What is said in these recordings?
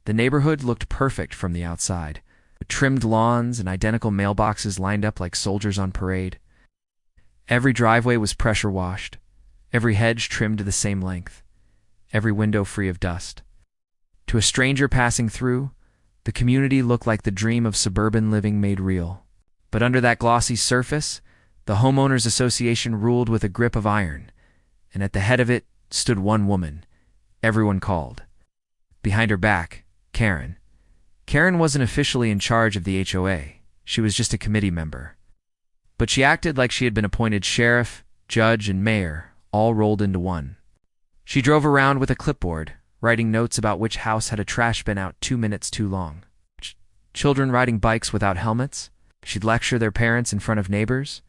The neighborhood looked perfect from the outside. Trimmed lawns and identical mailboxes lined up like soldiers on parade. Every driveway was pressure washed, every hedge trimmed to the same length, every window free of dust. To a stranger passing through, the community looked like the dream of suburban living made real. But under that glossy surface, the Homeowners Association ruled with a grip of iron, and at the head of it stood one woman everyone called. Behind her back, Karen. Karen wasn't officially in charge of the HOA. She was just a committee member. But she acted like she had been appointed sheriff, judge, and mayor, all rolled into one. She drove around with a clipboard, writing notes about which house had a trash bin out 2 minutes too long. Children riding bikes without helmets. She'd lecture their parents in front of neighbors.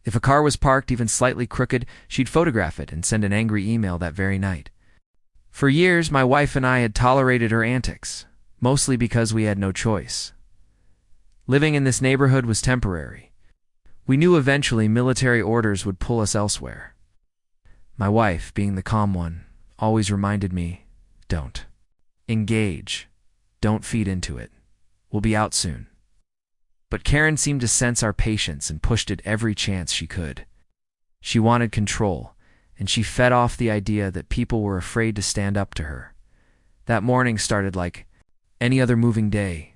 If a car was parked even slightly crooked, she'd photograph it and send an angry email that very night. For years, my wife and I had tolerated her antics, mostly because we had no choice. Living in this neighborhood was temporary. We knew eventually military orders would pull us elsewhere. My wife, being the calm one, always reminded me, don't. Engage. Don't feed into it. We'll be out soon. But Karen seemed to sense our patience and pushed it every chance she could. She wanted control, and she fed off the idea that people were afraid to stand up to her. That morning started like any other moving day.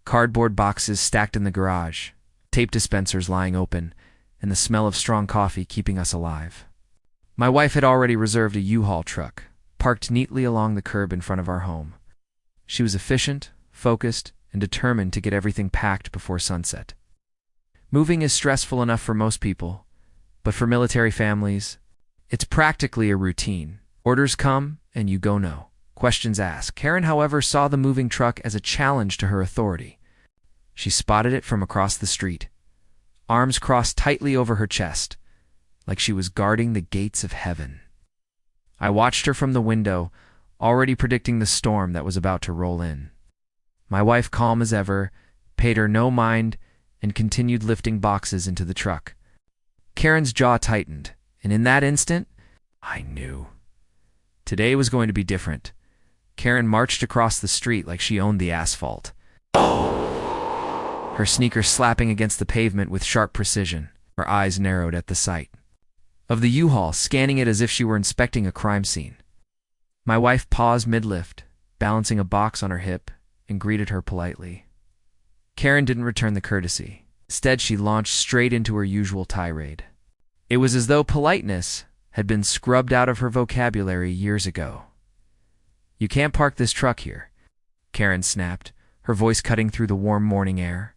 Cardboard boxes stacked in the garage, tape dispensers lying open, and the smell of strong coffee keeping us alive. My wife had already reserved a U-Haul truck, parked neatly along the curb in front of our home. She was efficient, focused, and determined to get everything packed before sunset. Moving is stressful enough for most people, but for military families, it's practically a routine. Orders come, and you go no. Questions asked. Karen, however, saw the moving truck as a challenge to her authority. She spotted it from across the street, arms crossed tightly over her chest, like she was guarding the gates of heaven. I watched her from the window, already predicting the storm that was about to roll in. My wife, calm as ever, paid her no mind and continued lifting boxes into the truck. Karen's jaw tightened, and in that instant, I knew. Today was going to be different. Karen marched across the street like she owned the asphalt, her sneakers slapping against the pavement with sharp precision. Her eyes narrowed at the sight of the U-Haul, scanning it as if she were inspecting a crime scene. My wife paused mid-lift, balancing a box on her hip, and greeted her politely. Karen didn't return the courtesy. Instead, she launched straight into her usual tirade. It was as though politeness had been scrubbed out of her vocabulary years ago. "You can't park this truck here," Karen snapped, her voice cutting through the warm morning air.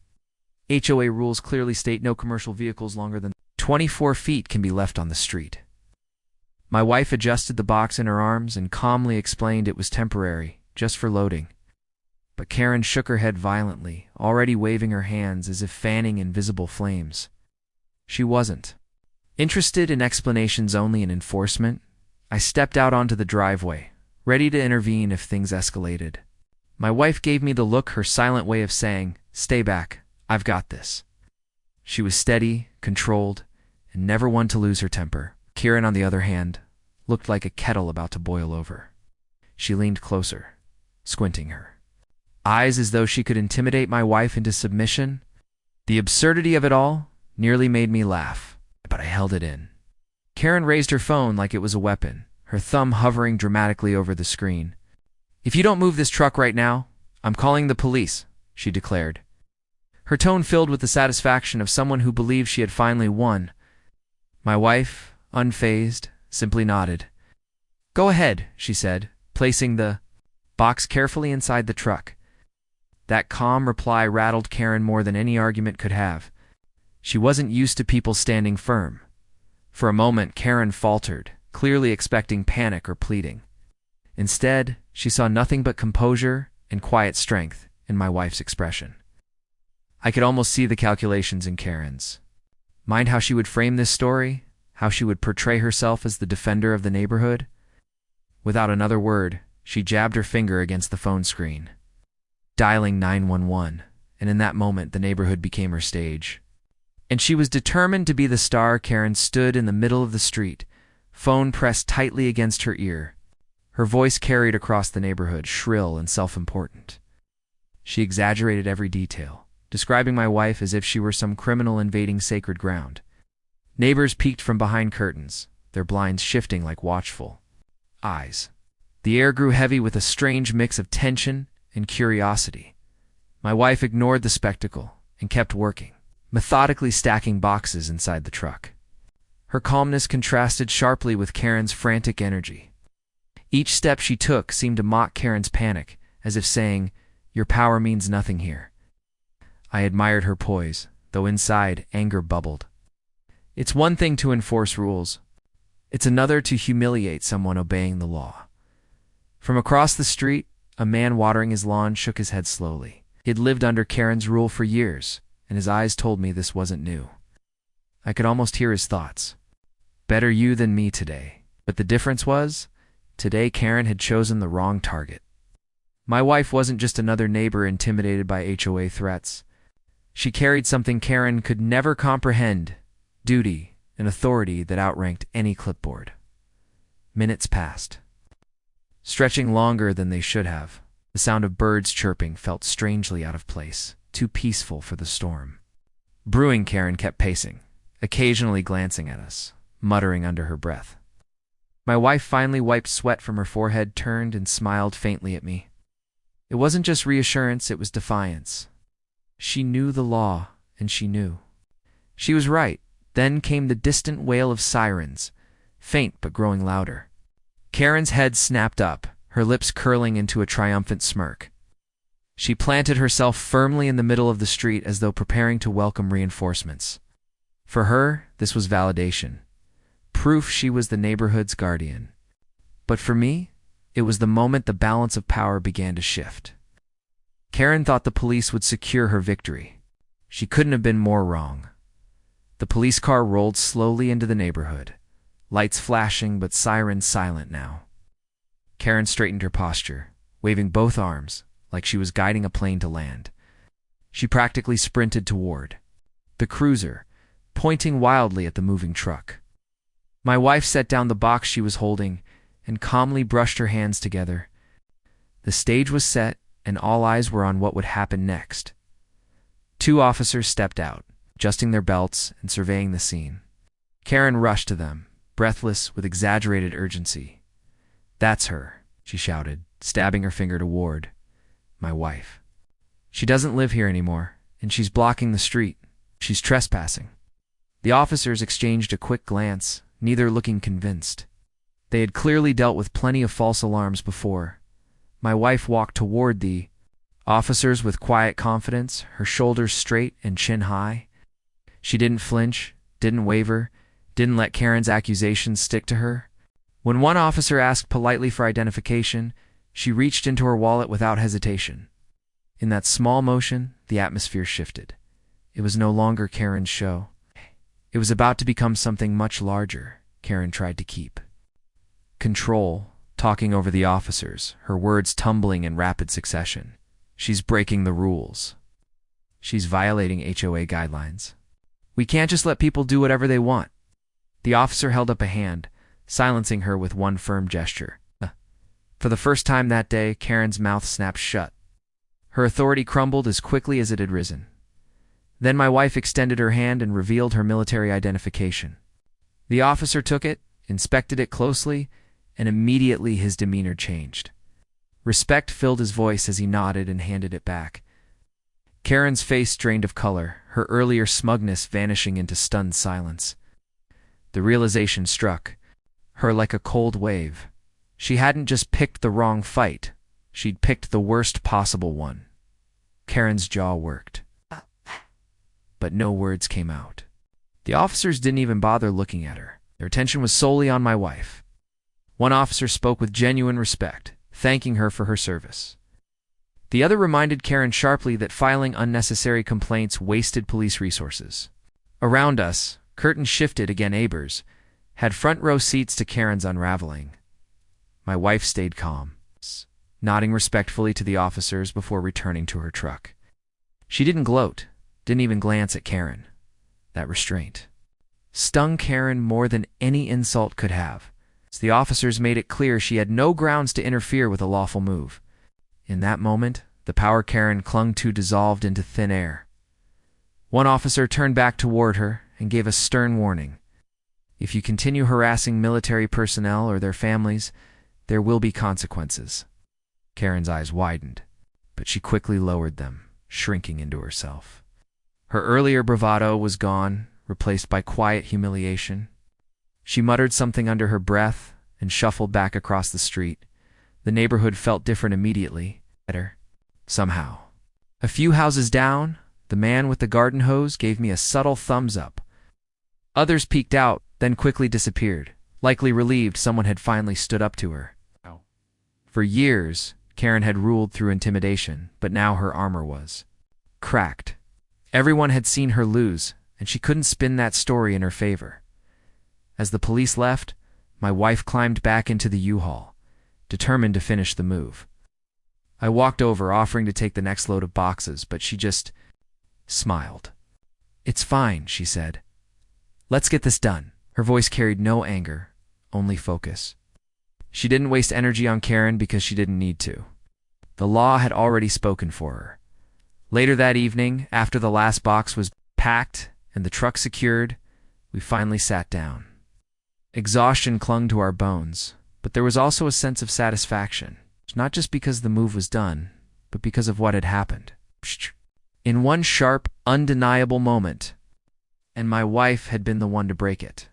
HOA rules clearly state no commercial vehicles longer than 24 feet can be left on the street. My wife adjusted the box in her arms and calmly explained it was temporary, just for loading. But Karen shook her head violently, already waving her hands as if fanning invisible flames. She wasn't interested in explanations, only in enforcement. I stepped out onto the driveway, ready to intervene if things escalated. My wife gave me the look, her silent way of saying, "Stay back, I've got this." She was steady, controlled, and never one to lose her temper. Karen, on the other hand, looked like a kettle about to boil over. She leaned closer, squinting her eyes as though she could intimidate my wife into submission. The absurdity of it all nearly made me laugh, but I held it in. Karen raised her phone like it was a weapon, her thumb hovering dramatically over the screen. "If you don't move this truck right now, I'm calling the police," she declared, her tone filled with the satisfaction of someone who believed she had finally won. My wife, unfazed, simply nodded. "Go ahead," she said, placing the box carefully inside the truck. That calm reply rattled Karen more than any argument could have. She wasn't used to people standing firm. For a moment, Karen faltered, clearly expecting panic or pleading. Instead, she saw nothing but composure and quiet strength in my wife's expression. I could almost see the calculations in Karen's mind, how she would frame this story, how she would portray herself as the defender of the neighborhood. Without another word, she jabbed her finger against the phone screen, dialing 911, and in that moment the neighborhood became her stage. And she was determined to be the star. Karen stood in the middle of the street, phone pressed tightly against her ear, Her voice carried across the neighborhood, shrill and self-important. She exaggerated every detail, describing my wife as if she were some criminal invading sacred ground. Neighbors peeked from behind curtains, their blinds shifting like watchful eyes. The air grew heavy with a strange mix of tension and curiosity. My wife ignored the spectacle and kept working, methodically stacking boxes inside the truck. Her calmness contrasted sharply with Karen's frantic energy. Each step she took seemed to mock Karen's panic, as if saying, "Your power means nothing here." I admired her poise, though inside anger bubbled. It's one thing to enforce rules. It's another to humiliate someone obeying the law. From across the street, a man watering his lawn shook his head slowly. He had lived under Karen's rule for years, and his eyes told me this wasn't new. I could almost hear his thoughts. Better you than me today. But the difference was, today Karen had chosen the wrong target. My wife wasn't just another neighbor intimidated by HOA threats. She carried something Karen could never comprehend: duty and authority that outranked any clipboard. Minutes passed, stretching longer than they should have. The sound of birds chirping felt strangely out of place, too peaceful for the storm. Brewing Karen kept pacing, occasionally glancing at us, muttering under her breath. My wife finally wiped sweat from her forehead, turned, and smiled faintly at me. It wasn't just reassurance, it was defiance. She knew the law, and she knew. She was right. Then came the distant wail of sirens, faint but growing louder. Karen's head snapped up, her lips curling into a triumphant smirk. She planted herself firmly in the middle of the street as though preparing to welcome reinforcements. For her, this was validation, proof she was the neighborhood's guardian. But for me, it was the moment the balance of power began to shift. Karen thought the police would secure her victory. She couldn't have been more wrong. The police car rolled slowly into the neighborhood, lights flashing but sirens silent now. Karen straightened her posture, waving both arms like she was guiding a plane to land. She practically sprinted toward the cruiser, pointing wildly at the moving truck. My wife set down the box she was holding and calmly brushed her hands together. The stage was set, and all eyes were on what would happen next. 2 officers stepped out, adjusting their belts and surveying the scene. Karen rushed to them, breathless with exaggerated urgency. "That's her," she shouted, stabbing her finger toward my wife. "She doesn't live here anymore, and she's blocking the street. She's trespassing." The officers exchanged a quick glance, neither looking convinced. They had clearly dealt with plenty of false alarms before. My wife walked toward the officers with quiet confidence, her shoulders straight and chin high. She didn't flinch, didn't waver, didn't let Karen's accusations stick to her. When one officer asked politely for identification, she reached into her wallet without hesitation. In that small motion, the atmosphere shifted. It was no longer Karen's show. It was about to become something much larger. Karen tried to keep control, talking over the officers, her words tumbling in rapid succession. "She's breaking the rules. She's violating HOA guidelines. We can't just let people do whatever they want." The officer held up a hand, silencing her with one firm gesture. For the first time that day, Karen's mouth snapped shut. Her authority crumbled as quickly as it had risen. Then my wife extended her hand and revealed her military identification. The officer took it, inspected it closely, and immediately his demeanor changed. Respect filled his voice as he nodded and handed it back. Karen's face drained of color, her earlier smugness vanishing into stunned silence. The realization struck her like a cold wave. She hadn't just picked the wrong fight, she'd picked the worst possible one. Karen's jaw worked, but no words came out. The officers didn't even bother looking at her. Their attention was solely on my wife. One officer spoke with genuine respect, thanking her for her service. The other reminded Karen sharply that filing unnecessary complaints wasted police resources. Around us, curtains shifted again. Neighbors had front row seats to Karen's unraveling. My wife stayed calm, nodding respectfully to the officers before returning to her truck. She didn't gloat, didn't even glance at Karen. That restraint stung Karen more than any insult could have. The officers made it clear she had no grounds to interfere with a lawful move. In that moment, the power Karen clung to dissolved into thin air. One officer turned back toward her and gave a stern warning. If you continue harassing military personnel or their families, there will be consequences. Karen's eyes widened, but she quickly lowered them, shrinking into herself. Her earlier bravado was gone, replaced by quiet humiliation. She muttered something under her breath and shuffled back across the street. The neighborhood felt different immediately, better, somehow. A few houses down, the man with the garden hose gave me a subtle thumbs up. Others peeked out, then quickly disappeared, likely relieved someone had finally stood up to her. For years, Karen had ruled through intimidation, but now her armor was cracked. Everyone had seen her lose, and she couldn't spin that story in her favor. As the police left, my wife climbed back into the U-Haul, determined to finish the move. I walked over, offering to take the next load of boxes, but she just smiled. "It's fine," she said. "Let's get this done." Her voice carried no anger, only focus. She didn't waste energy on Karen because she didn't need to. The law had already spoken for her. Later that evening, after the last box was packed and the truck secured, we finally sat down. Exhaustion clung to our bones, but there was also a sense of satisfaction, not just because the move was done, but because of what had happened. In one sharp, undeniable moment, and my wife had been the one to break it.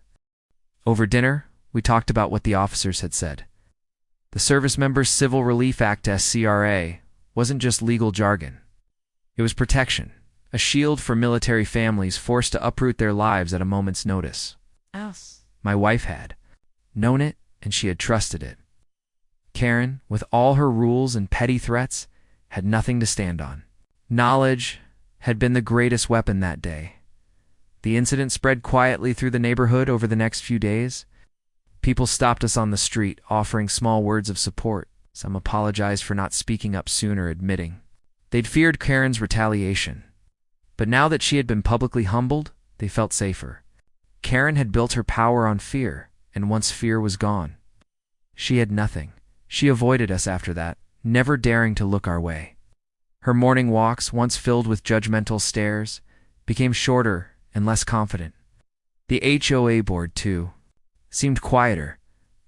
Over dinner, we talked about what the officers had said. The Service Members Civil Relief Act (SCRA) wasn't just legal jargon. It was protection, a shield for military families forced to uproot their lives at a moment's notice. My wife had known it, and she had trusted it. Karen, with all her rules and petty threats, had nothing to stand on. Knowledge had been the greatest weapon that day. The incident spread quietly through the neighborhood over the next few days. People stopped us on the street, offering small words of support. Some apologized for not speaking up sooner, admitting they'd feared Karen's retaliation. But now that she had been publicly humbled, they felt safer. Karen had built her power on fear, and once fear was gone, she had nothing. She avoided us after that, never daring to look our way. Her morning walks, once filled with judgmental stares, became shorter and less confident. The HOA board, too, seemed quieter,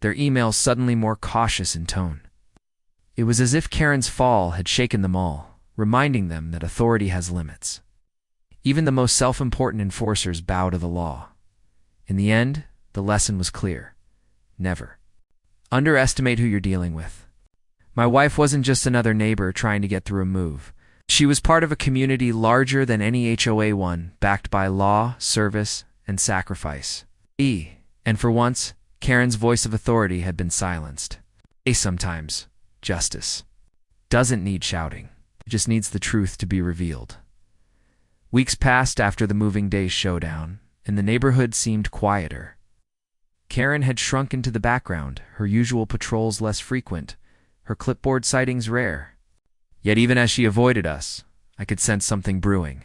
their emails suddenly more cautious in tone. It was as if Karen's fall had shaken them all, reminding them that authority has limits. Even the most self-important enforcers bow to the law. In the end, the lesson was clear. Never underestimate who you're dealing with. My wife wasn't just another neighbor trying to get through a move. She was part of a community larger than any HOA one, backed by law, service, and sacrifice. And for once, Karen's voice of authority had been silenced. Sometimes, justice doesn't need shouting. It just needs the truth to be revealed. Weeks passed after the moving day showdown, and the neighborhood seemed quieter. Karen had shrunk into the background, her usual patrols less frequent, her clipboard sightings rare. Yet even as she avoided us, I could sense something brewing.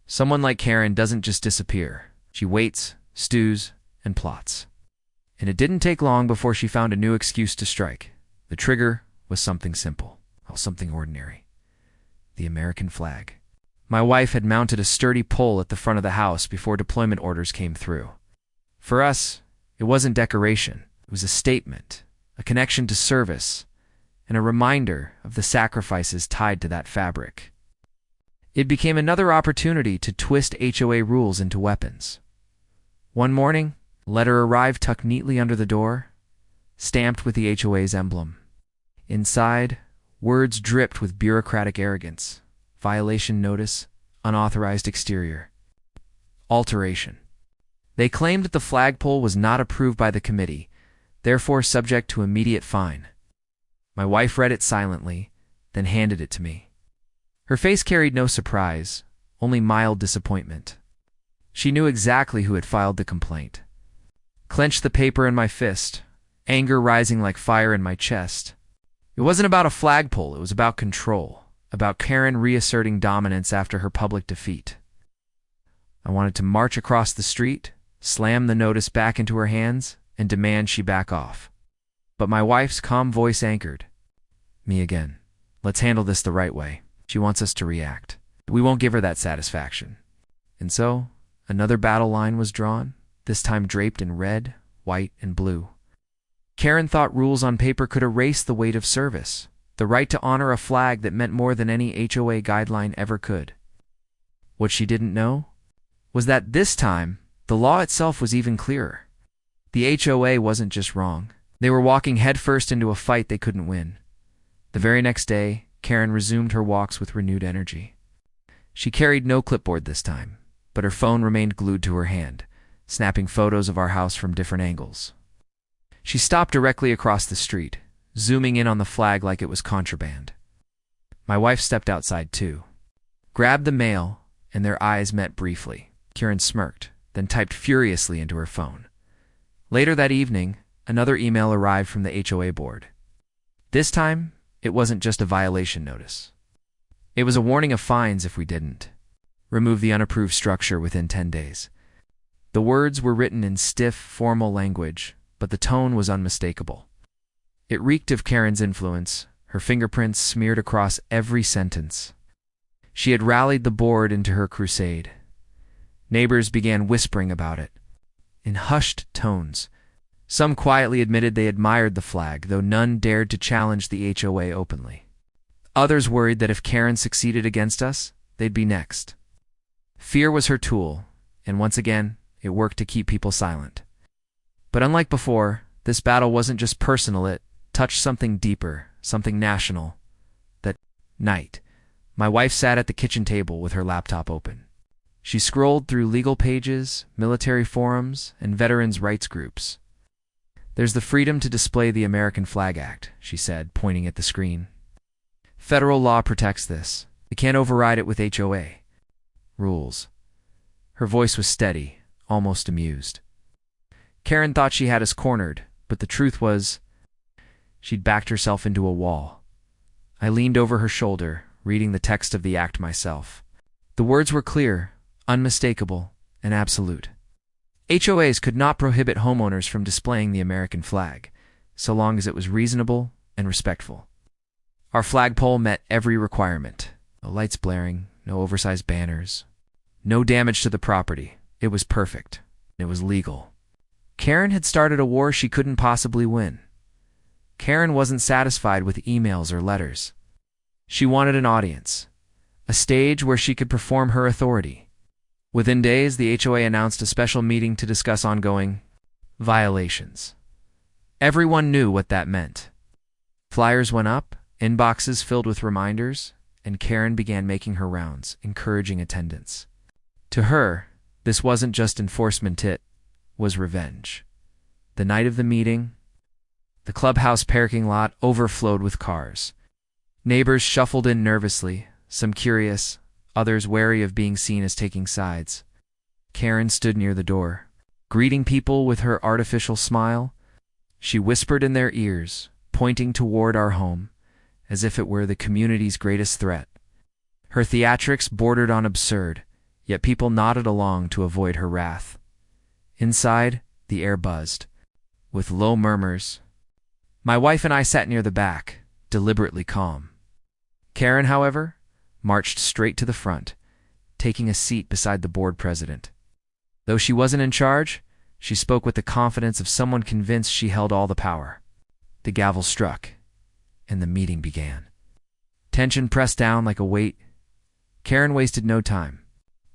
Someone like Karen doesn't just disappear. She waits, stews, and plots. And it didn't take long before she found a new excuse to strike. The trigger was something simple, something ordinary. The American flag. My wife had mounted a sturdy pole at the front of the house before deployment orders came through. For us, it wasn't decoration. It was a statement, a connection to service, and a reminder of the sacrifices tied to that fabric. It became another opportunity to twist HOA rules into weapons. One morning, a letter arrived tucked neatly under the door, stamped with the HOA's emblem. Inside, words dripped with bureaucratic arrogance. Violation notice, unauthorized exterior. Alteration. They claimed that the flagpole was not approved by the committee, therefore subject to immediate fine. My wife read it silently, then handed it to me. Her face carried no surprise, only mild disappointment. She knew exactly who had filed the complaint. Clenched the paper in my fist, anger rising like fire in my chest. It wasn't about a flagpole, it was about control, about Karen reasserting dominance after her public defeat. I wanted to march across the street, slam the notice back into her hands, and demand she back off. But my wife's calm voice anchored me again. Let's handle this the right way. She wants us to react. We won't give her that satisfaction. And so, another battle line was drawn, this time draped in red, white, and blue. Karen thought rules on paper could erase the weight of service, the right to honor a flag that meant more than any HOA guideline ever could. What she didn't know was that this time, the law itself was even clearer. The HOA wasn't just wrong. They were walking headfirst into a fight they couldn't win. The very next day, Karen resumed her walks with renewed energy. She carried no clipboard this time, but her phone remained glued to her hand, snapping photos of our house from different angles. She stopped directly across the street, zooming in on the flag like it was contraband. My wife stepped outside too, grabbed the mail, and their eyes met briefly. Karen smirked, then typed furiously into her phone. Later that evening, another email arrived from the HOA board. This time, it wasn't just a violation notice. It was a warning of fines if we didn't remove the unapproved structure within 10 days. The words were written in stiff, formal language, but the tone was unmistakable. It reeked of Karen's influence, her fingerprints smeared across every sentence. She had rallied the board into her crusade. Neighbors began whispering about it, in hushed tones. Some quietly admitted they admired the flag, though none dared to challenge the HOA openly. Others worried that if Karen succeeded against us, they'd be next. Fear was her tool, and once again, it worked to keep people silent. But unlike before, this battle wasn't just personal, it touched something deeper, something national. That night, my wife sat at the kitchen table with her laptop open. She scrolled through legal pages, military forums, and veterans' rights groups. "There's the Freedom to Display the American Flag Act," she said, pointing at the screen. "Federal law protects this. They can't override it with HOA rules." Her voice was steady, almost amused. Karen thought she had us cornered, but the truth was, she'd backed herself into a wall. I leaned over her shoulder, reading the text of the act myself. The words were clear, unmistakable, and absolute. HOAs could not prohibit homeowners from displaying the American flag, so long as it was reasonable and respectful. Our flagpole met every requirement. No lights blaring, no oversized banners, no damage to the property. It was perfect. It was legal. Karen had started a war she couldn't possibly win. Karen wasn't satisfied with emails or letters. She wanted an audience, a stage where she could perform her authority. Within days, the HOA announced a special meeting to discuss ongoing violations. Everyone knew what that meant. Flyers went up, inboxes filled with reminders, and Karen began making her rounds, encouraging attendance. To her, this wasn't just enforcement, it was revenge. The night of the meeting, the clubhouse parking lot overflowed with cars. Neighbors shuffled in nervously, some curious, others wary of being seen as taking sides. Karen stood near the door, greeting people with her artificial smile. She whispered in their ears, pointing toward our home, as if it were the community's greatest threat. Her theatrics bordered on absurd, yet people nodded along to avoid her wrath. Inside, the air buzzed, with low murmurs. My wife and I sat near the back, deliberately calm. Karen, however, marched straight to the front, taking a seat beside the board president. Though she wasn't in charge, she spoke with the confidence of someone convinced she held all the power. The gavel struck, and the meeting began. Tension pressed down like a weight. Karen wasted no time.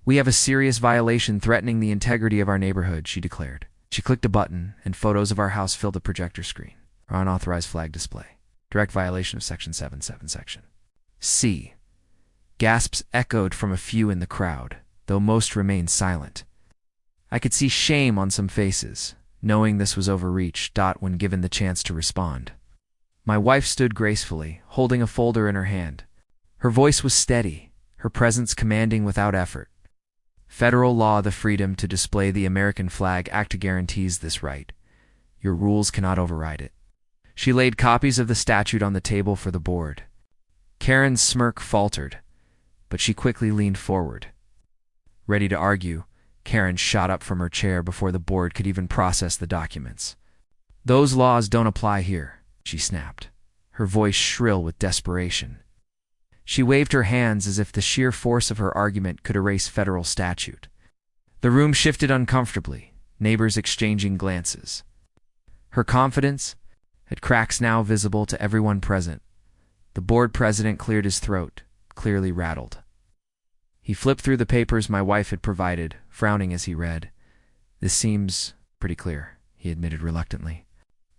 "We have a serious violation threatening the integrity of our neighborhood," she declared. She clicked a button, and photos of our house filled the projector screen. Our unauthorized flag display. Direct violation of Section 77, Section C. Gasps echoed from a few in the crowd, though most remained silent. I could see shame on some faces, knowing this was overreach, when given the chance to respond. My wife stood gracefully, holding a folder in her hand. Her voice was steady, her presence commanding without effort. "Federal law, the Freedom to Display the American Flag Act guarantees this right. Your rules cannot override it." She laid copies of the statute on the table for the board. Karen's smirk faltered, but she quickly leaned forward. Ready to argue, Karen shot up from her chair before the board could even process the documents. "Those laws don't apply here," she snapped, her voice shrill with desperation. She waved her hands as if the sheer force of her argument could erase federal statute. The room shifted uncomfortably, neighbors exchanging glances. Her confidence had cracks now visible to everyone present. The board president cleared his throat, clearly rattled. He flipped through the papers my wife had provided, frowning as he read. "This seems pretty clear," he admitted reluctantly.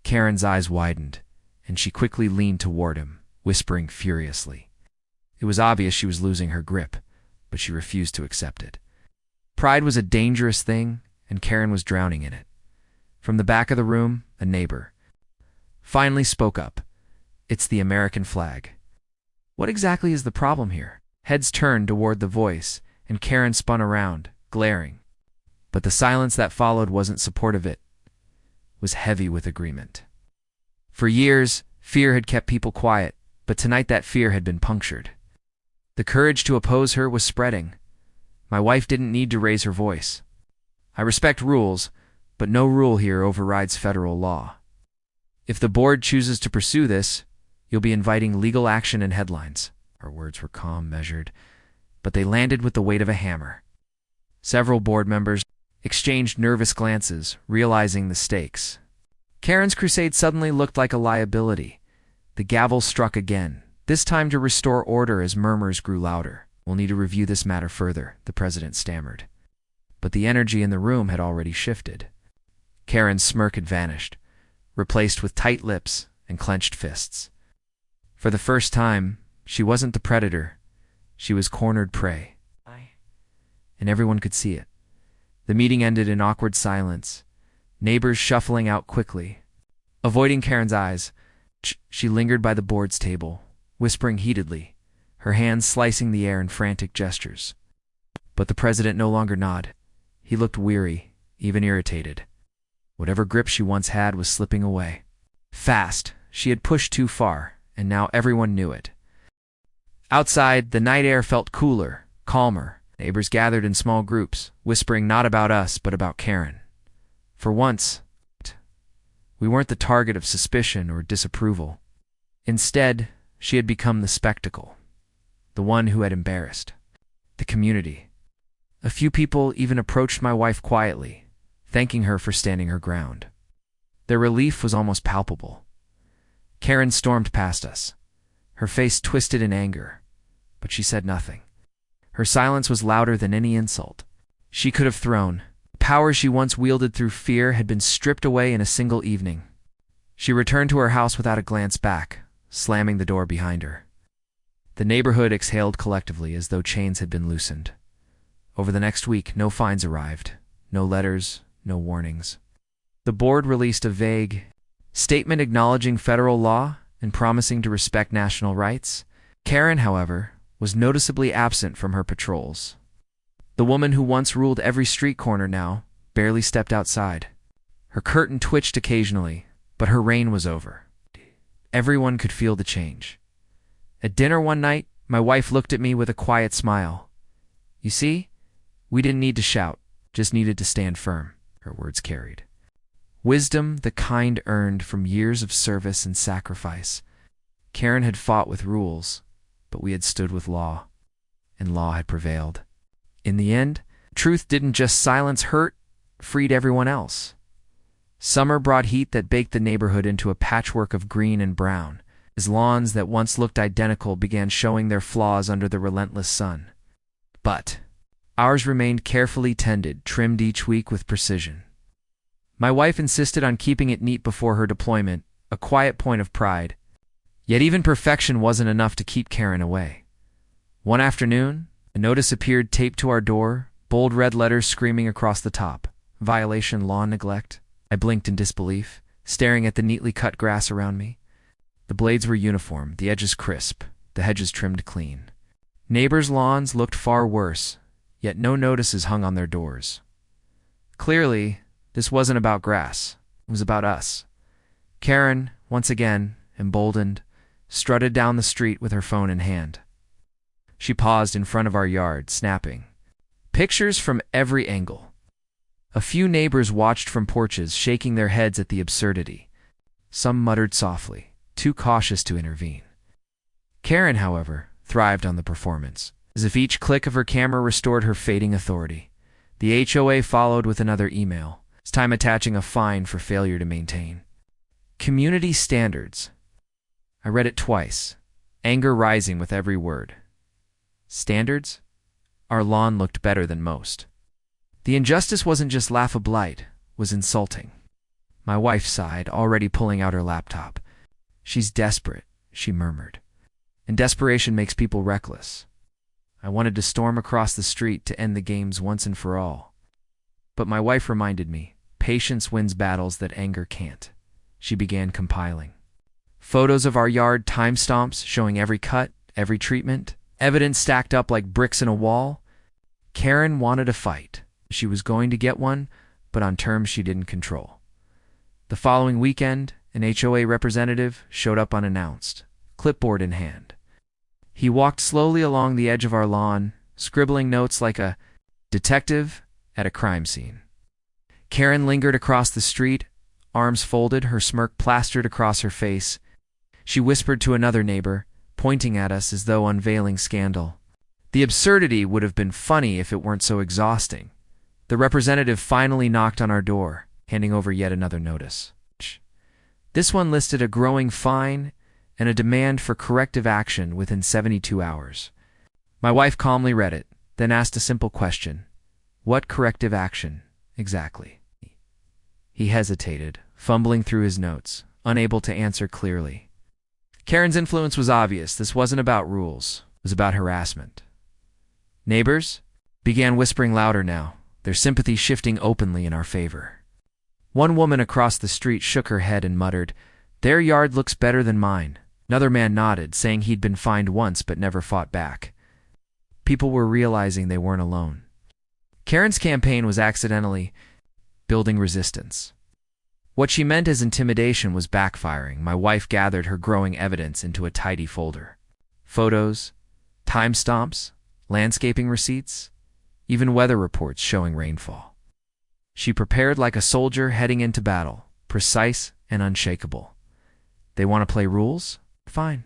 Karen's eyes widened, and she quickly leaned toward him, whispering furiously. It was obvious she was losing her grip, but she refused to accept it. Pride was a dangerous thing, and Karen was drowning in it. From the back of the room, a neighbor finally spoke up. "It's the American flag." "What exactly is the problem here?" Heads turned toward the voice, and Karen spun around, glaring. But the silence that followed wasn't supportive, it was heavy with agreement. For years, fear had kept people quiet, but tonight that fear had been punctured. The courage to oppose her was spreading. My wife didn't need to raise her voice. "I respect rules, but no rule here overrides federal law. If the board chooses to pursue this, you'll be inviting legal action and headlines." Her words were calm, measured, but they landed with the weight of a hammer. Several board members exchanged nervous glances, realizing the stakes. Karen's crusade suddenly looked like a liability. The gavel struck again, this time to restore order as murmurs grew louder. "We'll need to review this matter further," the president stammered. But the energy in the room had already shifted. Karen's smirk had vanished, replaced with tight lips and clenched fists. For the first time, she wasn't the predator. She was cornered prey. And everyone could see it. The meeting ended in awkward silence, neighbors shuffling out quickly. Avoiding Karen's eyes, she lingered by the board's table, whispering heatedly, her hands slicing the air in frantic gestures. But the president no longer nodded. He looked weary, even irritated. Whatever grip she once had was slipping away. Fast, she had pushed too far, and now everyone knew it. Outside, the night air felt cooler, calmer. Neighbors gathered in small groups, whispering not about us, but about Karen. For once, we weren't the target of suspicion or disapproval. Instead, she had become the spectacle, the one who had embarrassed the community. A few people even approached my wife quietly, thanking her for standing her ground. Their relief was almost palpable. Karen stormed past us, her face twisted in anger, but she said nothing. Her silence was louder than any insult she could have thrown. The power she once wielded through fear had been stripped away in a single evening. She returned to her house without a glance back, slamming the door behind her. The neighborhood exhaled collectively as though chains had been loosened. Over the next week, no fines arrived, no letters, no warnings. The board released a vague statement acknowledging federal law and promising to respect national rights. Karen, however, was noticeably absent from her patrols. The woman who once ruled every street corner now barely stepped outside. Her curtain twitched occasionally, but her reign was over. Everyone could feel the change. At dinner one night, my wife looked at me with a quiet smile. "You see, we didn't need to shout, just needed to stand firm," her words carried. Wisdom, the kind earned from years of service and sacrifice. Karen had fought with rules, but we had stood with law, and law had prevailed. In the end, truth didn't just silence hurt, freed everyone else. Summer brought heat that baked the neighborhood into a patchwork of green and brown, as lawns that once looked identical began showing their flaws under the relentless sun. But ours remained carefully tended, trimmed each week with precision. My wife insisted on keeping it neat before her deployment, a quiet point of pride. Yet even perfection wasn't enough to keep Karen away. One afternoon, a notice appeared taped to our door, bold red letters screaming across the top. "Violation, lawn neglect." I blinked in disbelief, staring at the neatly cut grass around me. The blades were uniform, the edges crisp, the hedges trimmed clean. Neighbors' lawns looked far worse, yet no notices hung on their doors. Clearly, this wasn't about grass. It was about us. Karen, once again, emboldened, strutted down the street with her phone in hand. She paused in front of our yard, snapping pictures from every angle. A few neighbors watched from porches, shaking their heads at the absurdity. Some muttered softly, too cautious to intervene. Karen, however, thrived on the performance, as if each click of her camera restored her fading authority. The HOA followed with another email, this time attaching a fine for failure to maintain. Community standards. I read it twice, anger rising with every word. Standards? Our lawn looked better than most. The injustice wasn't just laughable, it was insulting. My wife sighed, already pulling out her laptop. She's desperate, she murmured. And desperation makes people reckless. I wanted to storm across the street to end the games once and for all. But my wife reminded me, patience wins battles that anger can't. She began compiling photos of our yard, timestamps showing every cut, every treatment, evidence stacked up like bricks in a wall. Karen wanted a fight. She was going to get one, but on terms she didn't control. The following weekend, an HOA representative showed up unannounced, clipboard in hand. He walked slowly along the edge of our lawn, scribbling notes like a detective at a crime scene. Karen lingered across the street, arms folded, her smirk plastered across her face. She whispered to another neighbor, pointing at us as though unveiling scandal. The absurdity would have been funny if it weren't so exhausting. The representative finally knocked on our door, handing over yet another notice. This one listed a growing fine and a demand for corrective action within 72 hours. My wife calmly read it, then asked a simple question. What corrective action, exactly? He hesitated, fumbling through his notes, unable to answer clearly. Karen's influence was obvious. This wasn't about rules. It was about harassment. Neighbors began whispering louder now, their sympathy shifting openly in our favor. One woman across the street shook her head and muttered, "Their yard looks better than mine." Another man nodded, saying he'd been fined once but never fought back. People were realizing they weren't alone. Karen's campaign was accidentally building resistance. What she meant as intimidation was backfiring. My wife gathered her growing evidence into a tidy folder. Photos, timestamps, landscaping receipts, even weather reports showing rainfall. She prepared like a soldier heading into battle, precise and unshakable. They want to play rules? Fine.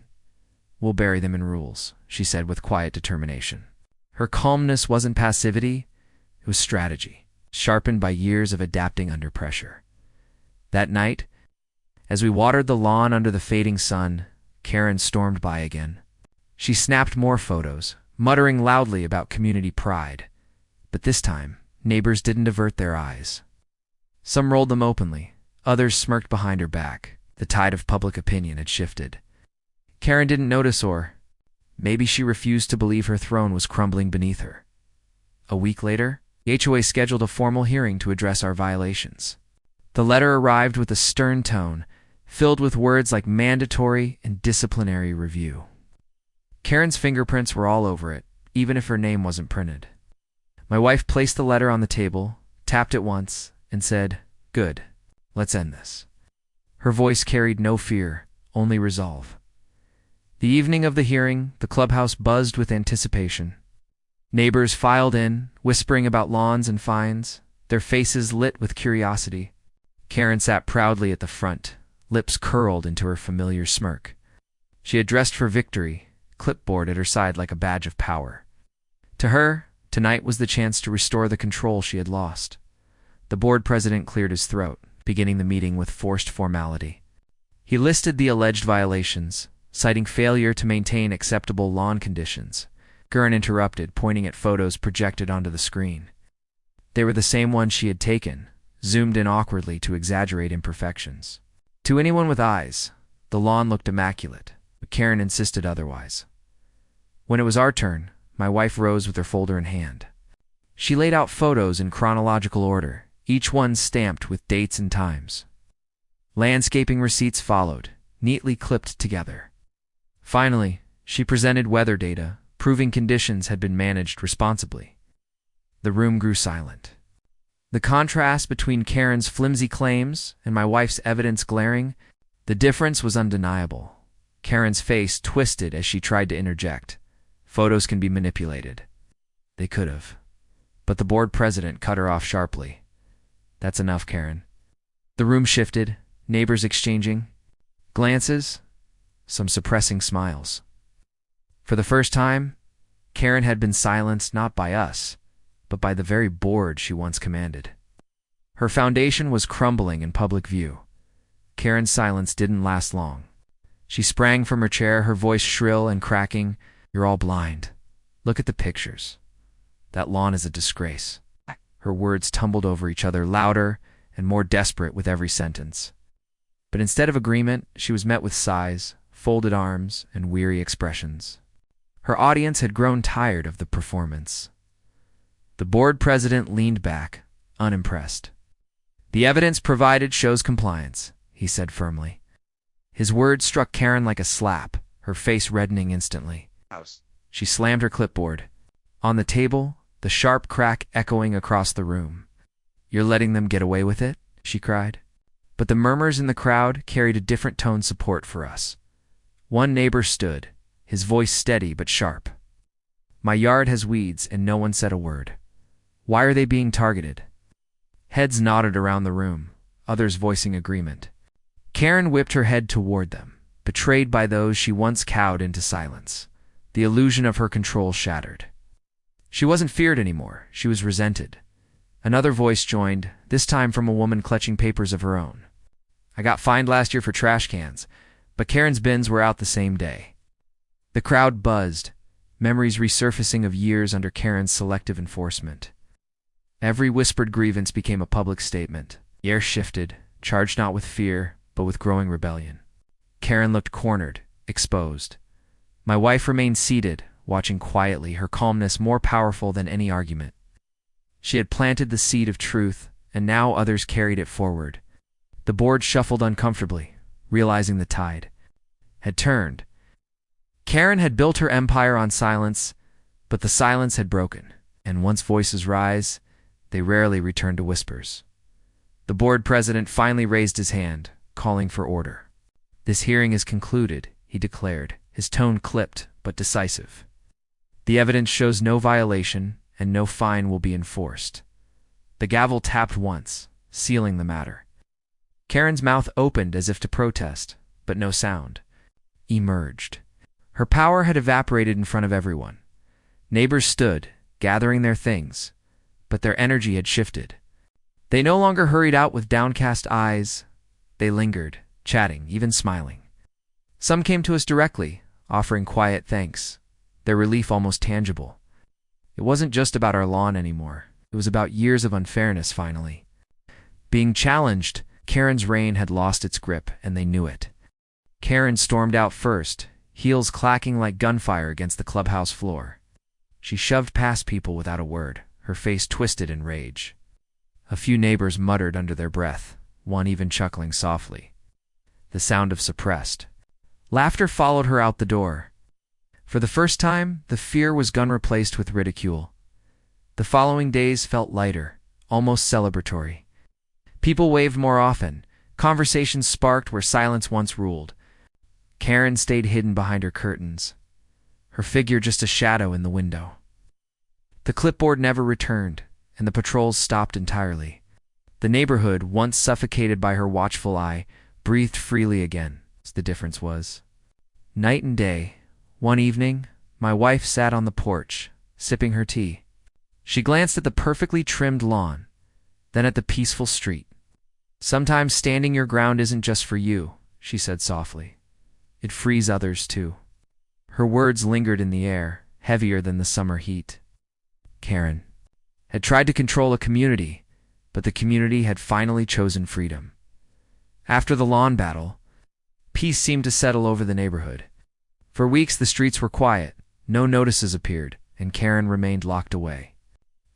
We'll bury them in rules, she said with quiet determination. Her calmness wasn't passivity, it was strategy, sharpened by years of adapting under pressure. That night, as we watered the lawn under the fading sun, Karen stormed by again. She snapped more photos, muttering loudly about community pride. But this time, neighbors didn't avert their eyes. Some rolled them openly, others smirked behind her back. The tide of public opinion had shifted. Karen didn't notice, or maybe she refused to believe her throne was crumbling beneath her. A week later, the HOA scheduled a formal hearing to address our violations. The letter arrived with a stern tone, filled with words like mandatory and disciplinary review. Karen's fingerprints were all over it, even if her name wasn't printed. My wife placed the letter on the table, tapped it once, and said, "Good, let's end this." Her voice carried no fear, only resolve. The evening of the hearing, the clubhouse buzzed with anticipation. Neighbors filed in, whispering about lawns and fines, their faces lit with curiosity. Karen sat proudly at the front, lips curled into her familiar smirk. She had dressed for victory, clipboard at her side like a badge of power. To her, tonight was the chance to restore the control she had lost. The board president cleared his throat, beginning the meeting with forced formality. He listed the alleged violations, citing failure to maintain acceptable lawn conditions. Karen interrupted, pointing at photos projected onto the screen. They were the same ones she had taken, zoomed in awkwardly to exaggerate imperfections. To anyone with eyes, the lawn looked immaculate, but Karen insisted otherwise. When it was our turn, my wife rose with her folder in hand. She laid out photos in chronological order, each one stamped with dates and times. Landscaping receipts followed, neatly clipped together. Finally, she presented weather data, proving conditions had been managed responsibly. The room grew silent. The contrast between Karen's flimsy claims and my wife's evidence glaring, the difference was undeniable. Karen's face twisted as she tried to interject. Photos can be manipulated. They could have. But the board president cut her off sharply. That's enough, Karen. The room shifted, neighbors exchanging, Glances, some suppressing smiles. For the first time, Karen had been silenced not by us, but by the very board she once commanded. Her foundation was crumbling in public view. Karen's silence didn't last long. She sprang from her chair, her voice shrill and cracking. "You're all blind. Look at the pictures. That lawn is a disgrace." Her words tumbled over each other, louder and more desperate with every sentence. But instead of agreement, she was met with sighs, folded arms, and weary expressions. Her audience had grown tired of the performance. The board president leaned back, unimpressed. "The evidence provided shows compliance," he said firmly. His words struck Karen like a slap, her face reddening instantly. She slammed her clipboard. On the table, the sharp crack echoing across the room. "You're letting them get away with it?" she cried. But the murmurs in the crowd carried a different tone support for us. One neighbor stood, his voice steady but sharp. "My yard has weeds and no one said a word. Why are they being targeted?" Heads nodded around the room, others voicing agreement. Karen whipped her head toward them, betrayed by those she once cowed into silence. The illusion of her control shattered. She wasn't feared anymore, she was resented. Another voice joined, this time from a woman clutching papers of her own. "I got fined last year for trash cans, but Karen's bins were out the same day." The crowd buzzed, memories resurfacing of years under Karen's selective enforcement. Every whispered grievance became a public statement. The air shifted, charged not with fear, but with growing rebellion. Karen looked cornered, exposed. My wife remained seated, watching quietly, her calmness more powerful than any argument. She had planted the seed of truth, and now others carried it forward. The board shuffled uncomfortably, realizing the tide had turned. Karen had built her empire on silence, but the silence had broken, and once voices rise, they rarely return to whispers. The board president finally raised his hand, calling for order. "This hearing is concluded," he declared, his tone clipped but decisive. "The evidence shows no violation, and no fine will be enforced." The gavel tapped once, sealing the matter. Karen's mouth opened as if to protest, but no sound emerged. Her power had evaporated in front of everyone. Neighbors stood, gathering their things, but their energy had shifted. They no longer hurried out with downcast eyes. They lingered, chatting, even smiling. Some came to us directly, offering quiet thanks, their relief almost tangible. It wasn't just about our lawn anymore. It was about years of unfairness, finally. Being challenged, Karen's reign had lost its grip, and they knew it. Karen stormed out first, heels clacking like gunfire against the clubhouse floor. She shoved past people without a word, her face twisted in rage. A few neighbors muttered under their breath, one even chuckling softly. The sound of suppressed laughter followed her out the door. For the first time, the fear was gone, replaced with ridicule. The following days felt lighter, almost celebratory. People waved more often, conversations sparked where silence once ruled. Karen stayed hidden behind her curtains, her figure just a shadow in the window. The clipboard never returned, and the patrols stopped entirely. The neighborhood, once suffocated by her watchful eye, breathed freely again. The difference was night and day. One evening, my wife sat on the porch, sipping her tea. She glanced at the perfectly trimmed lawn, then at the peaceful street. "Sometimes standing your ground isn't just for you," she said softly. "It frees others too." Her words lingered in the air, heavier than the summer heat. Karen had tried to control a community, but the community had finally chosen freedom. After the lawn battle, peace seemed to settle over the neighborhood. For weeks the streets were quiet, no notices appeared, and Karen remained locked away.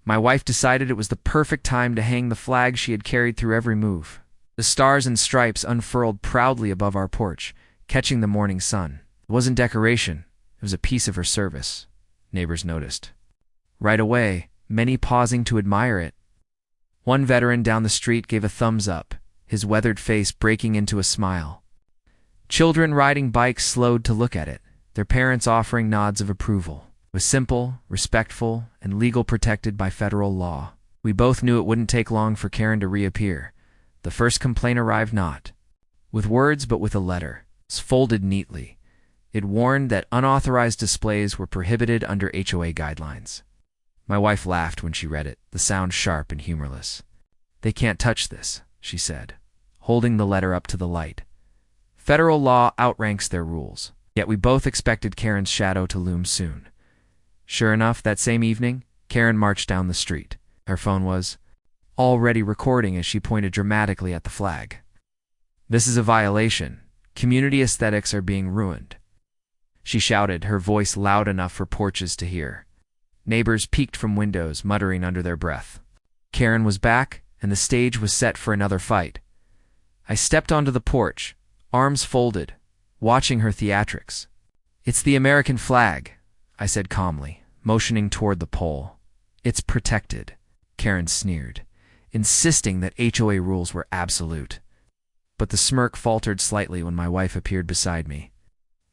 My wife decided it was the perfect time to hang the flag she had carried through every move. The stars and stripes unfurled proudly above our porch, catching the morning sun. It wasn't decoration, it was a piece of her service, neighbors noticed. Right away, many pausing to admire it. One veteran down the street gave a thumbs up, his weathered face breaking into a smile. Children riding bikes slowed to look at it, their parents offering nods of approval. It was simple, respectful, and legal, protected by federal law. We both knew it wouldn't take long for Karen to reappear. The first complaint arrived not with words but with a letter. was folded neatly. It warned that unauthorized displays were prohibited under HOA guidelines. My wife laughed when she read it, the sound sharp and humorless. "They can't touch this," she said, holding the letter up to the light. "Federal law outranks their rules." Yet we both expected Karen's shadow to loom soon. Sure enough, that same evening, Karen marched down the street. Her phone was already recording as she pointed dramatically at the flag. "This is a violation. Community aesthetics are being ruined," she shouted, her voice loud enough for porches to hear. Neighbors peeked from windows, muttering under their breath. Karen was back, and the stage was set for another fight. I stepped onto the porch, arms folded, watching her theatrics. "It's the American flag," I said calmly, motioning toward the pole. "It's protected," Karen sneered, insisting that HOA rules were absolute. But the smirk faltered slightly when my wife appeared beside me,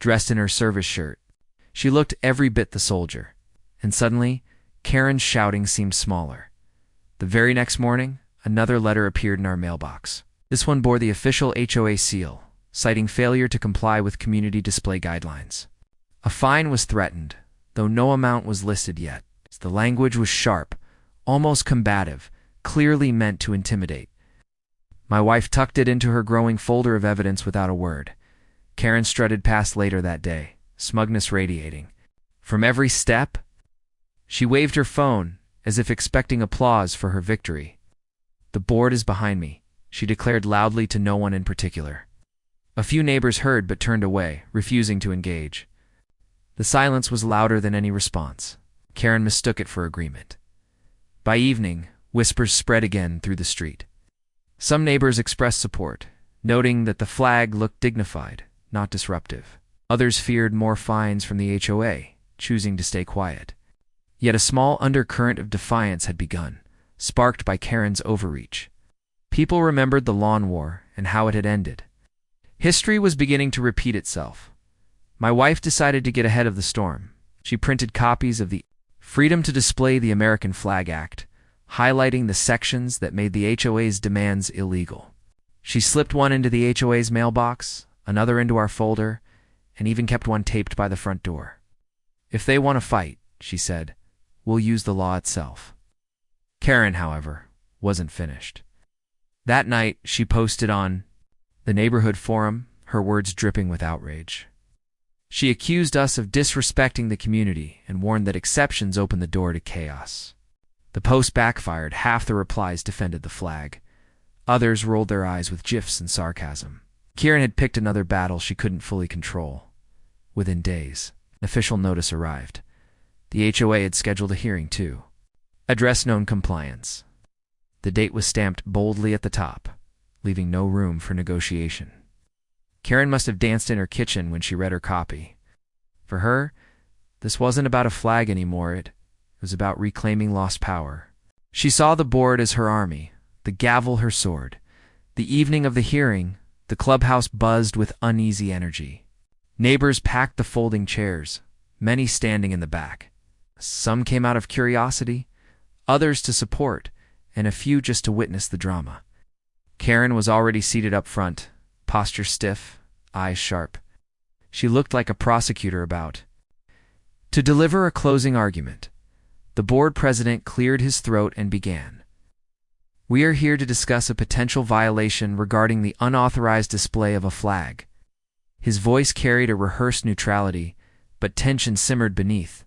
dressed in her service shirt. She looked every bit the soldier. And suddenly, Karen's shouting seemed smaller. The very next morning, another letter appeared in our mailbox. This one bore the official HOA seal, citing failure to comply with community display guidelines. A fine was threatened, though no amount was listed yet. The language was sharp, almost combative, clearly meant to intimidate. My wife tucked it into her growing folder of evidence without a word. Karen strutted past later that day, smugness radiating. From every step, she waved her phone, as if expecting applause for her victory. "The board is behind me," she declared loudly to no one in particular. A few neighbors heard but turned away, refusing to engage. The silence was louder than any response. Karen mistook it for agreement. By evening, whispers spread again through the street. Some neighbors expressed support, noting that the flag looked dignified, not disruptive. Others feared more fines from the HOA, choosing to stay quiet. Yet a small undercurrent of defiance had begun, sparked by Karen's overreach. People remembered the lawn war and how it had ended. History was beginning to repeat itself. My wife decided to get ahead of the storm. She printed copies of the Freedom to Display the American Flag Act, highlighting the sections that made the HOA's demands illegal. She slipped one into the HOA's mailbox, another into our folder, and even kept one taped by the front door. "If they want to fight," she said, "we'll use the law itself." Karen, however, wasn't finished. That night, she posted on the neighborhood forum, her words dripping with outrage. She accused us of disrespecting the community and warned that exceptions open the door to chaos. The post backfired. Half the replies defended the flag. Others rolled their eyes with gifs and sarcasm. Karen had picked another battle she couldn't fully control. Within days, an official notice arrived. The HOA had scheduled a hearing, too. Address known compliance. The date was stamped boldly at the top, leaving no room for negotiation. Karen must have danced in her kitchen when she read her copy. For her, this wasn't about a flag anymore. It was about reclaiming lost power. She saw the board as her army, the gavel her sword. The evening of the hearing, the clubhouse buzzed with uneasy energy. Neighbors packed the folding chairs, many standing in the back. Some came out of curiosity, others to support, and a few just to witness the drama. Karen was already seated up front, posture stiff, eyes sharp. She looked like a prosecutor about to deliver a closing argument. The board president cleared his throat and began. "We are here to discuss a potential violation regarding the unauthorized display of a flag." His voice carried a rehearsed neutrality, but tension simmered beneath.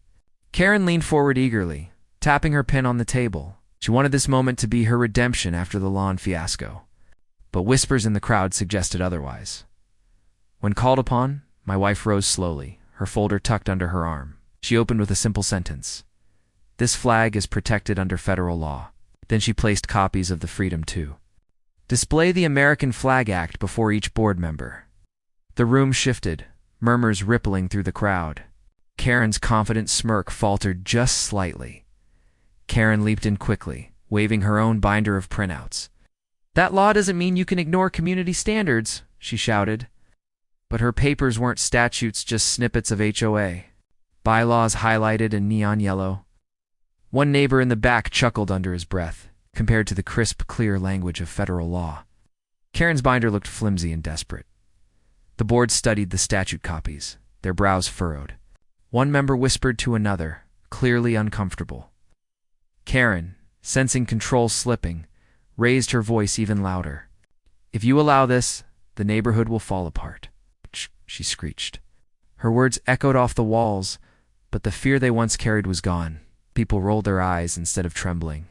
Karen leaned forward eagerly, tapping her pen on the table. She wanted this moment to be her redemption after the lawn fiasco. But whispers in the crowd suggested otherwise. When called upon, my wife rose slowly, her folder tucked under her arm. She opened with a simple sentence. "This flag is protected under federal law." Then she placed copies of the Freedom to Display the American Flag Act before each board member. The room shifted, murmurs rippling through the crowd. Karen's confident smirk faltered just slightly. Karen leaped in quickly, waving her own binder of printouts. "That law doesn't mean you can ignore community standards," she shouted. But her papers weren't statutes, just snippets of HOA. Bylaws highlighted in neon yellow. One neighbor in the back chuckled under his breath, compared to the crisp, clear language of federal law. Karen's binder looked flimsy and desperate. The board studied the statute copies, their brows furrowed. One member whispered to another, clearly uncomfortable. Karen, sensing control slipping, raised her voice even louder. "If you allow this, the neighborhood will fall apart," she screeched. Her words echoed off the walls, but the fear they once carried was gone. People rolled their eyes instead of trembling.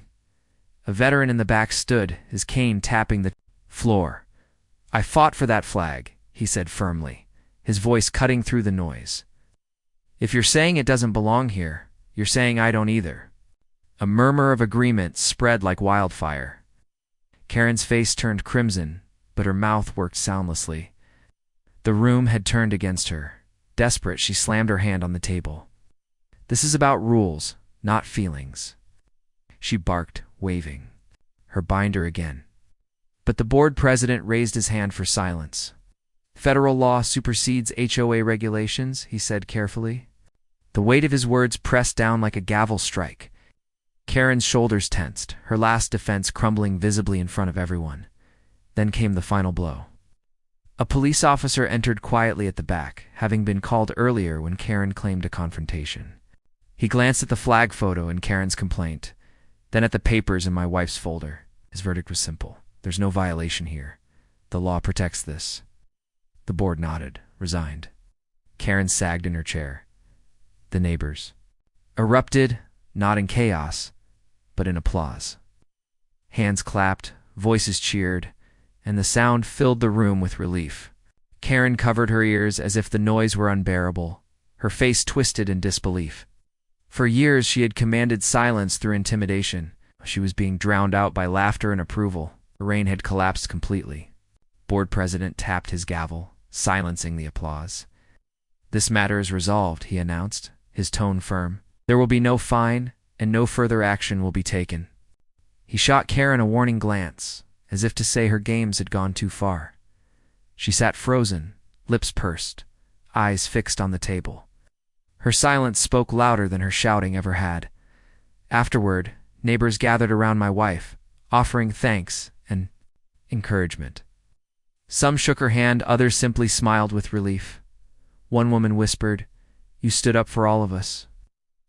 A veteran in the back stood, his cane tapping the floor. "I fought for that flag," he said firmly, his voice cutting through the noise. "If you're saying it doesn't belong here, you're saying I don't either." A murmur of agreement spread like wildfire. Karen's face turned crimson, but her mouth worked soundlessly. The room had turned against her. Desperate, she slammed her hand on the table. "This is about rules, not feelings," she barked, waving her binder again. But the board president raised his hand for silence. "Federal law supersedes HOA regulations," he said carefully. The weight of his words pressed down like a gavel strike. Karen's shoulders tensed, her last defense crumbling visibly in front of everyone. Then came the final blow. A police officer entered quietly at the back, having been called earlier when Karen claimed a confrontation. He glanced at the flag photo and Karen's complaint, then at the papers in my wife's folder. His verdict was simple. "There's no violation here. The law protects this." The board nodded, resigned. Karen sagged in her chair. The neighbors erupted, not in chaos, but in applause. Hands clapped, voices cheered, and the sound filled the room with relief. Karen covered her ears as if the noise were unbearable, her face twisted in disbelief. For years she had commanded silence through intimidation. She was being drowned out by laughter and approval. The rain had collapsed completely. Board president tapped his gavel, silencing the applause. "This matter is resolved," he announced, his tone firm. "There will be no fine, and no further action will be taken." He shot Karen a warning glance, as if to say her games had gone too far. She sat frozen, lips pursed, eyes fixed on the table. Her silence spoke louder than her shouting ever had. Afterward, neighbors gathered around my wife, offering thanks and encouragement. Some shook her hand, others simply smiled with relief. One woman whispered, "You stood up for all of us."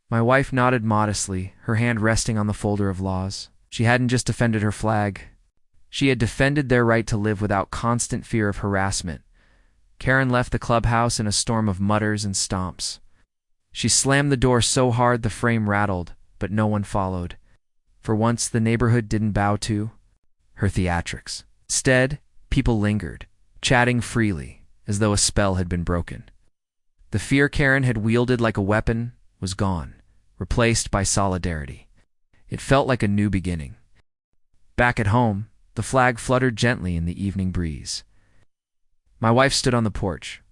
My wife nodded modestly, her hand resting on the folder of laws. She hadn't just defended her flag. She had defended their right to live without constant fear of harassment. Karen left the clubhouse in a storm of mutters and stomps. She slammed the door so hard the frame rattled, but no one followed. For once, the neighborhood didn't bow to her theatrics. Instead, people lingered, chatting freely, as though a spell had been broken. The fear Karen had wielded like a weapon was gone, replaced by solidarity. It felt like a new beginning. Back at home, the flag fluttered gently in the evening breeze. My wife stood on the porch,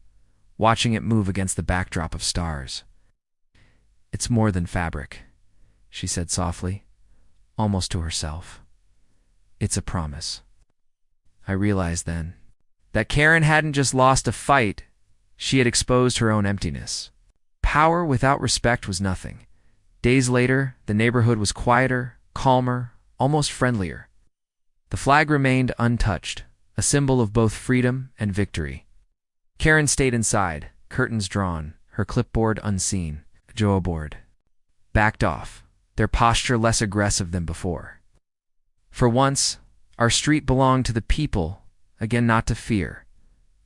watching it move against the backdrop of stars. "It's more than fabric," she said softly, almost to herself. "It's a promise." I realized then that Karen hadn't just lost a fight, she had exposed her own emptiness. Power without respect was nothing. Days later, the neighborhood was quieter, calmer, almost friendlier. The flag remained untouched, a symbol of both freedom and victory. Karen stayed inside, curtains drawn, her clipboard unseen. HOA board backed off, their posture less aggressive than before. For once, our street belonged to the people, again not to fear,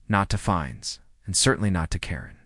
not to fines, and certainly not to Karen.